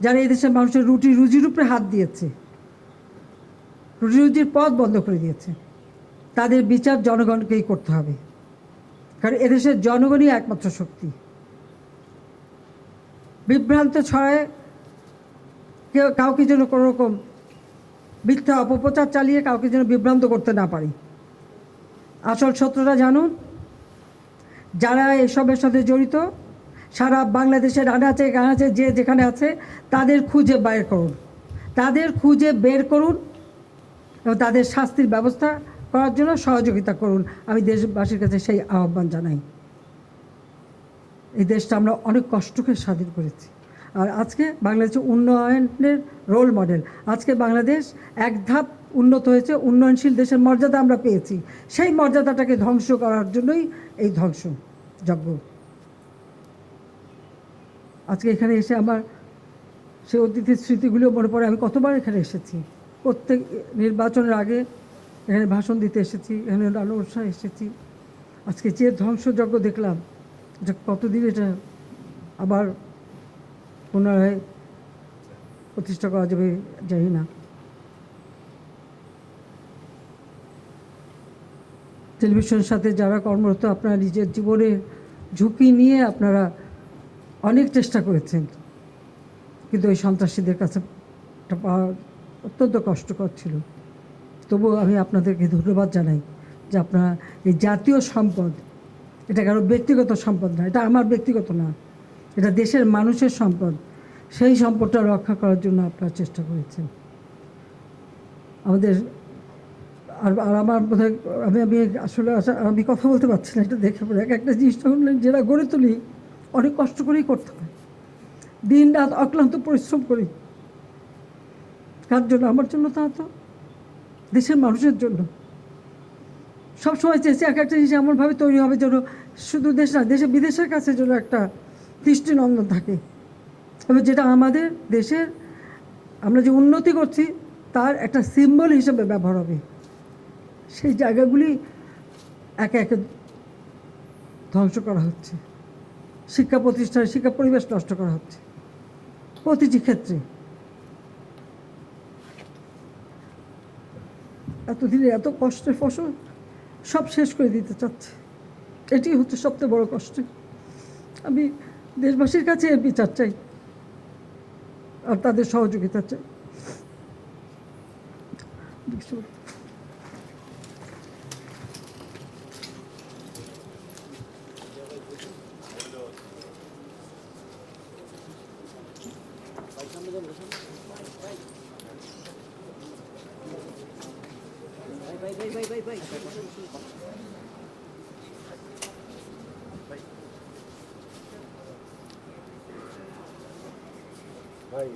যারা এই দেশের মানুষের রুটি রুজির উপরে হাত দিয়েছে, রুটি রুজির পথ বন্ধ করে দিয়েছে, তাদের বিচার জনগণকেই করতে হবে। কারণ এদেশের জনগণই একমাত্র শক্তি। বিভ্রান্ত ছড়ায় কাউকে যেন কোনো রকম মিথ্যা অপপ্রচার চালিয়ে কাউকে যেন বিভ্রান্ত করতে না পারি। আসল সত্যটা জানুন, যারা এসবের সাথে জড়িত সারা বাংলাদেশের আনাচে কানাচে যে যেখানে আছে তাদের খুঁজে বের করুন, তাদের খুঁজে বের করুন এবং তাদের শাস্তির ব্যবস্থা করার জন্য সহযোগিতা করুন। আমি দেশবাসীর কাছে সেই আহ্বান জানাই। এই দেশটা আমরা অনেক কষ্ট করে স্বাধীন করেছি, আর আজকে বাংলাদেশের উন্নয়নের রোল মডেল। আজকে বাংলাদেশ এক ধাপ উন্নত হয়েছে, উন্নয়নশীল দেশের মর্যাদা আমরা পেয়েছি। সেই মর্যাদাটাকে ধ্বংস করার জন্যই এই ধ্বংসযজ্ঞ। আজকে এখানে এসে আমার সেই অতীতের স্মৃতিগুলো মনে পড়ে। আমি কতবার এখানে এসেছি, প্রত্যেক নির্বাচনের আগে এখানে ভাষণ দিতে এসেছি, এখানে নানা অনুষ্ঠানে এসেছি। আজকে যে ধ্বংসযজ্ঞ দেখলাম, এটা কতদিন এটা আবার পুনরায় প্রতিষ্ঠা করা যাবে জানি না। টেলিভিশনের সাথে যারা কর্মরত, আপনারা নিজের জীবনের ঝুঁকি নিয়ে আপনারা অনেক চেষ্টা করেছেন, কিন্তু ওই সন্ত্রাসীদের কাছে পাওয়া অত্যন্ত কষ্টকর ছিল। তবুও আমি আপনাদেরকে ধন্যবাদ জানাই যে আপনারা এই জাতীয় সম্পদ, এটা কারো ব্যক্তিগত সম্পদ না, এটা আমার ব্যক্তিগত না, এটা দেশের মানুষের সম্পদ, সেই সম্পদটা রক্ষা করার জন্য আপনারা চেষ্টা করেছেন। আমাদের আর আমার বোধহয় আমি আসলে আমি কথা বলতে পারছি না, এটা দেখে পড়ে একটা জিনিস তখন যেটা গড়ে তুলি অনেক কষ্ট করেই করতে হয়, দিন রাত অক্লান্ত পরিশ্রম করি। কার জন্য? আমার জন্য, তা তো দেশের মানুষের জন্য। সবসময় চেয়েছি এক একটা জিনিস এমনভাবে তৈরি হবে যেন শুধু দেশ না, দেশে বিদেশের কাছে যেন একটা দৃষ্টিনন্দন থাকে, এবং যেটা আমাদের দেশের আমরা যে উন্নতি করছি তার একটা সিম্বল হিসেবে ব্যবহার হবে। সেই জায়গাগুলি একে একে ধ্বংস করা হচ্ছে, শিক্ষা প্রতিষ্ঠান, শিক্ষা পরিবেশ নষ্ট করা হচ্ছে প্রতিটি ক্ষেত্রে। এতদিনে এত কষ্টের ফসল সব শেষ করে দিতে চাচ্ছে, এটি হচ্ছে সবচেয়ে বড় কষ্ট। আমি দেশবাসীর কাছে এর বিচার চাই আর তাদের সহযোগিতা চাই। ভাই